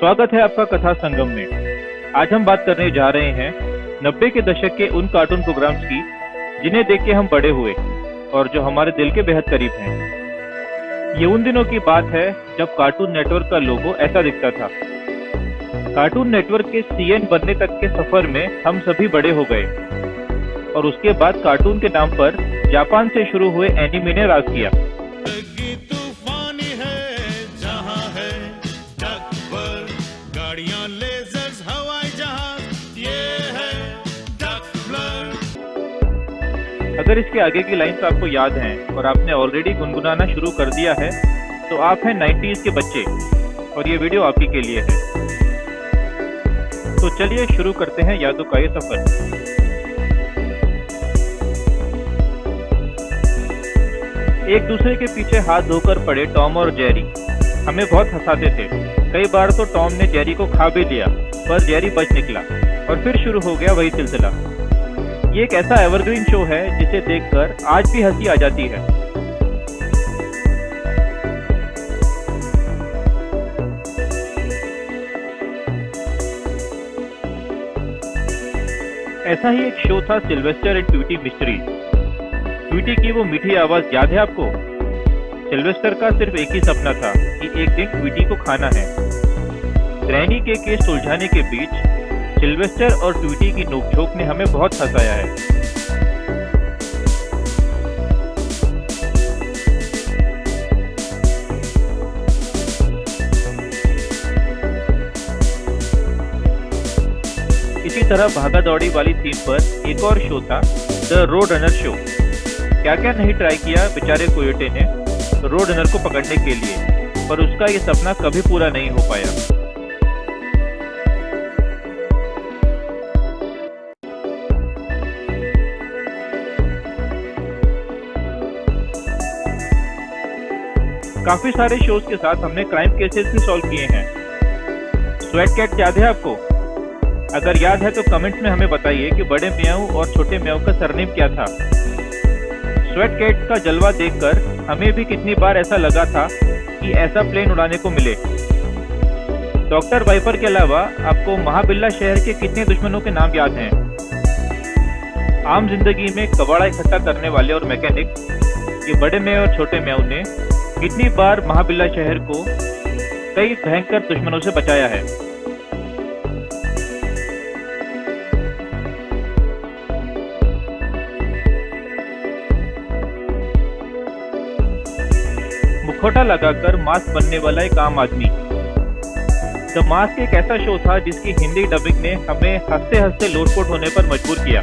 स्वागत है आपका कथा संगम में। आज हम बात करने जा रहे हैं 90 के दशक के उन कार्टून प्रोग्राम्स की जिन्हें देख के हम बड़े हुए और जो हमारे दिल के बेहद करीब हैं। ये उन दिनों की बात है जब कार्टून नेटवर्क का लोगो ऐसा दिखता था। कार्टून नेटवर्क के सीएन बनने तक के सफर में हम सभी बड़े हो गए और उसके बाद कार्टून के नाम पर जापान से शुरू हुए एनिमे ने राज किया। अगर इसके आगे की लाइंस आपको याद हैं और आपने ऑलरेडी गुनगुनाना शुरू कर दिया है तो आप हैं 90s के बच्चे और ये वीडियो आप ही के लिए है। तो चलिए शुरू करते हैं यादों का ये सफर। एक दूसरे के पीछे हाथ धोकर पड़े टॉम और जेरी हमें बहुत हंसाते थे। कई बार तो टॉम ने जेरी को खा भी लिया पर जेरी बच निकला और फिर शुरू हो गया वही सिलसिला। ये एक ऐसा एवरग्रीन शो है जिसे देखकर आज भी हंसी आ जाती है। ऐसा ही एक शो था Sylvester and Tweety mysteries. Tweety की वो मीठी आवाज याद है आपको? सिल्वेस्टर का सिर्फ एक ही सपना था कि एक दिन ट्वीटी को खाना है। ग्रैनी के केस सुलझाने के बीच सिल्वेस्टर और ट्वीटी की नोकझोंक ने हमें बहुत हंसाया है। इसी तरह भागा दौड़ी वाली थीम पर एक और शो था द रोड रनर शो। क्या क्या नहीं ट्राई किया बेचारे कोयोटे ने रोड रनर को पकड़ने के लिए, पर उसका ये सपना कभी पूरा नहीं हो पाया। काफी सारे शोज के साथ हमने क्राइम केसेस भी सॉल्व किए हैं। स्वेट कैट याद है आपको? अगर याद है तो कमेंट्स में हमें बताइए कि बड़े म्याऊ और छोटे म्याऊ का सरनेम क्या था। स्वेट कैट का जलवा देखकर हमें भी कितनी बार ऐसा लगा था कि ऐसा प्लेन उड़ाने को मिले। डॉक्टर वाइपर के अलावा आपको महाबिल्ला शहर के कितने दुश्मनों के नाम याद हैं? आम जिंदगी में कबाड़ा इकट्ठा करने वाले और मैकेनिक ये बड़े म्याऊ और छोटे म्याऊ ने कितनी बार महाबिल्ला शहर को कई भयंकर दुश्मनों से बचाया है। मुखौटा लगाकर मास्क बनने वाला एक आम आदमी। द मास्क एक ऐसा शो था जिसकी हिंदी डबिंग ने हमें हंसते हंसते लोटपोट होने पर मजबूर किया।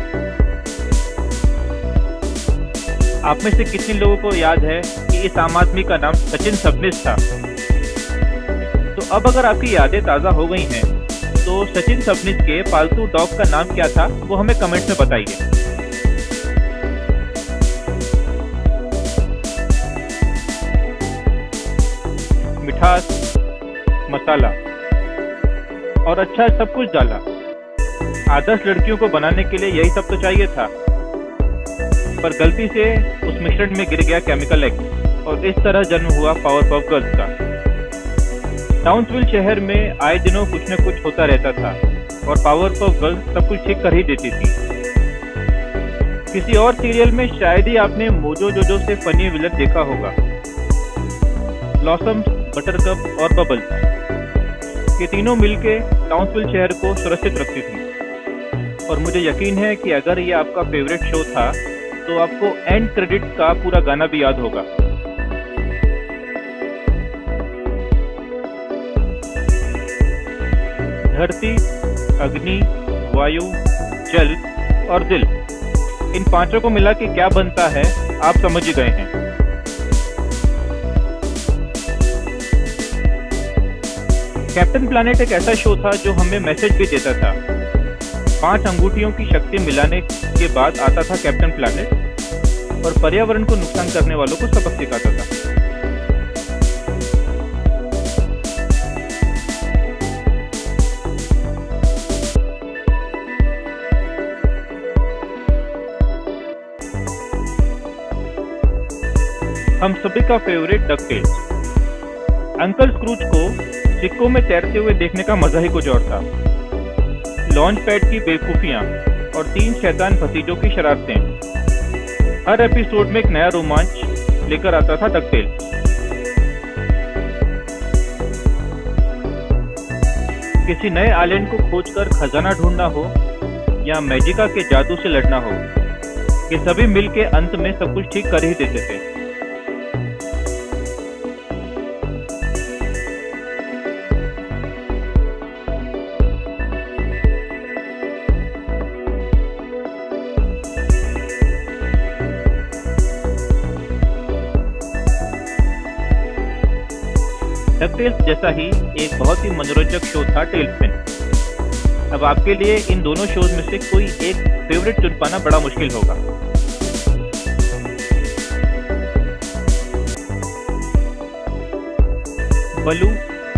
आप में से कितने लोगों को याद है कि इस आम आदमी का नाम सचिन सबनीस था? तो अब अगर आपकी यादें ताज़ा हो गई हैं तो सचिन सबनीस के पालतू डॉग का नाम क्या था वो हमें कमेंट्स में बताइए। मिठास, मसाला और अच्छा सब कुछ डाला। आदर्श लड़कियों को बनाने के लिए यही सब तो चाहिए था, पर गलती से उस मिश्रण में गिर गया केमिकल एक्स और इस तरह जन्म हुआ पावरपफ गर्ल्स का। टाउन्सविल शहर में आए दिनों कुछ न कुछ होता रहता था और पावरपफ गर्ल्स सब कुछ ठीक कर ही देती थी। किसी और सीरियल में शायद ही आपने मोजो जोजो से फनी विलन देखा होगा। ब्लॉसम्स, बटरकप और बबल्स ये तीनों मिलके टाउन्सविल शहर को सुरक्षित रखती थी। और मुझे यकीन है कि अगर ये आपका फेवरेट शो था तो आपको एंड क्रेडिट का पूरा गाना भी याद होगा। धरती, अग्नि, वायु, जल और दिल, इन पांचों को मिला के क्या बनता है आप समझ ही गए हैं। कैप्टन प्लैनेट एक ऐसा शो था जो हमें मैसेज भी देता था। 5 अंगूठियों की शक्ति मिलाने के बाद आता था कैप्टन प्लैनेट और पर्यावरण को नुकसान करने वालों को सबक सिखाता था। हम सभी का फेवरेट डकटेल्स। अंकल स्क्रूज को सिक्कों में तैरते हुए देखने का मजा ही कुछ और था। लॉन्च पैड की बेवकूफियां और 3 शैतान भतीजों की शरारतें। हर एपिसोड में एक नया रोमांच लेकर आता था डकटेल। किसी नए आइलैंड को खोजकर खजाना ढूंढना हो या मैजिका के जादू से लड़ना हो, ये सभी मिलके अंत में सब कुछ ठीक कर ही देते थे। डकटेल्स जैसा ही एक बहुत ही मनोरंजक शो था टेलस्पिन। अब आपके लिए इन दोनों शोज में से कोई एक फेवरेट चुन पाना बड़ा मुश्किल होगा। बलू,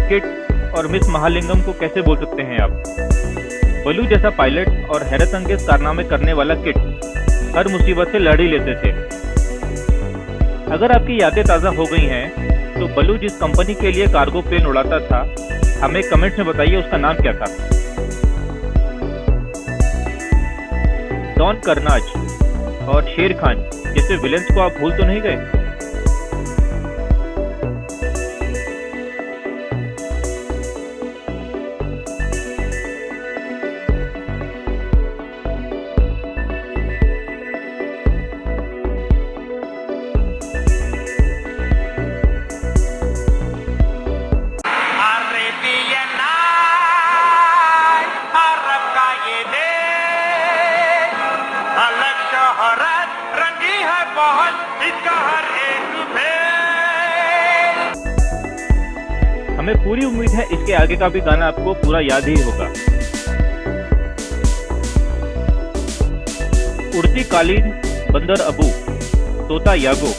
किट और मिस महालिंगम को कैसे बोल सकते हैं आप? बलू जैसा पायलट और हैरत अंगेज कारनामे करने वाला किट हर मुसीबत से लड़ ही लेते थे। अगर आपकी यादें ताज़ा हो गई हैं तो बलू जिस कंपनी के लिए कार्गो प्लेन उड़ाता था, हमें कमेंट्स में बताइए उसका नाम क्या था। डॉन कर्नाज और शेर खान जैसे विलेंस को आप भूल तो नहीं गए? हमें पूरी उम्मीद है इसके आगे का भी गाना आपको पूरा याद ही होगा। उड़ती कालीन, बंदर अबू, तोता यागो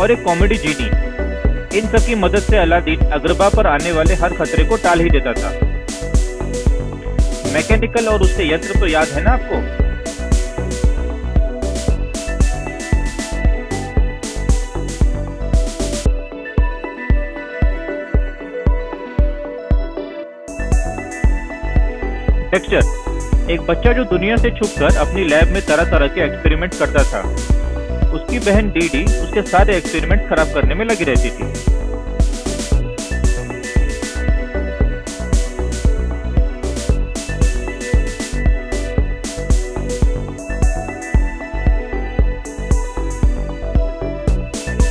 और एक कॉमेडी जीनी, इन सब की मदद से अलादीन अगरबा पर आने वाले हर खतरे को टाल ही देता था। मैकेनिकल और उसके यंत्र तो याद है ना आपको? डेक्स्टर, एक बच्चा जो दुनिया से छुपकर अपनी लैब में तरह तरह के एक्सपेरिमेंट करता था। उसकी बहन डीडी उसके सारे एक्सपेरिमेंट खराब करने में लगी रहती थी।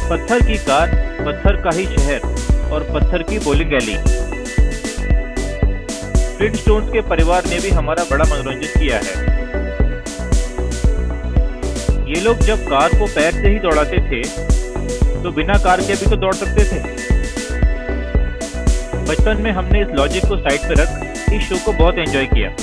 पत्थर की कार, पत्थर का ही शहर और पत्थर की बॉलिंग एली। फ्लिंटस्टोन्स के परिवार ने भी हमारा बड़ा मनोरंजन किया है। ये लोग जब कार को पैर से ही दौड़ाते थे तो बिना कार के भी तो दौड़ सकते थे। बचपन में हमने इस लॉजिक को साइड पर रख इस शो को बहुत एंजॉय किया।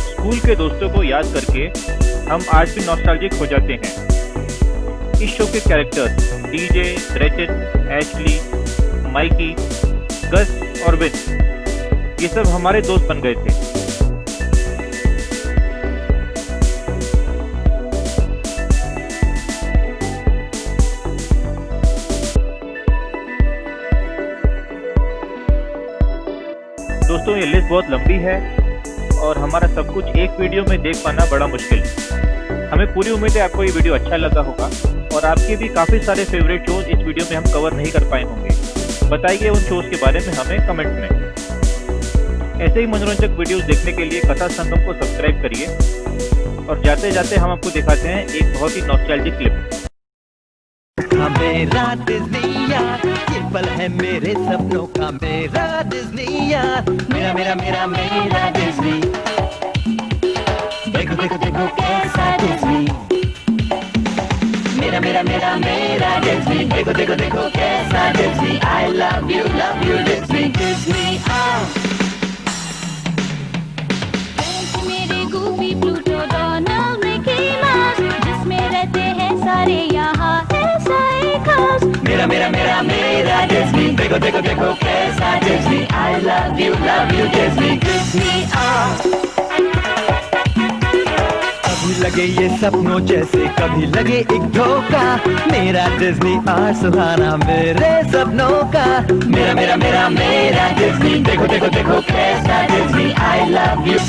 स्कूल के दोस्तों को याद करके हम आज भी नॉस्टैल्जिक हो जाते हैं। इस शो के characters DJ, Gretchen, Ashley, Mikey, Gus और विन, ये सब हमारे दोस्त बन गए थे। दोस्तों, ये लिस्ट बहुत लंबी है और हमारा सब कुछ एक वीडियो में देख पाना बड़ा मुश्किल है। हमें पूरी उम्मीद है आपको ये वीडियो अच्छा लगा होगा और आपके भी काफ़ी सारे फेवरेट शोज इस वीडियो में हम कवर नहीं कर पाए होंगे। बताइए उन शोज के बारे में हमें कमेंट में। ऐसे ही मनोरंजक वीडियोस देखने के लिए कथा संगम को सब्सक्राइब करिए और जाते जाते हम आपको दिखाते हैं एक बहुत ही नॉस्टैल्जिक क्लिप। मेरा डिज्नी यार, ये पल है मेरे सपनों का मेरा डिज्नी यार, मेरा मेरा मेरा मेरा डिज्नी। देखो देखो देखो कैसा डिज्नी, मेरा मेरा मेरा मेरा डिज्नी। देखो देखो देखो कैसा Disney. I love you Disney Disney. मेरे Goofy, Pluto, Donald, Mickey Mouse, जिसमें रहते हैं सारे यहाँ ऐसा ही खास। मेरा मेरा मेरा मेरा डिज्नी। देखो देखो देखो कैसा Disney. I love you Disney Disney. लगे ये सपनों जैसे, कभी लगे एक धोखा। मेरा डिज्नी और सुहाना मेरे सपनों का। मेरा मेरा मेरा मेरा डिज्नी, देखो देखो देखो कैसा डिज्नी, आई लव यू।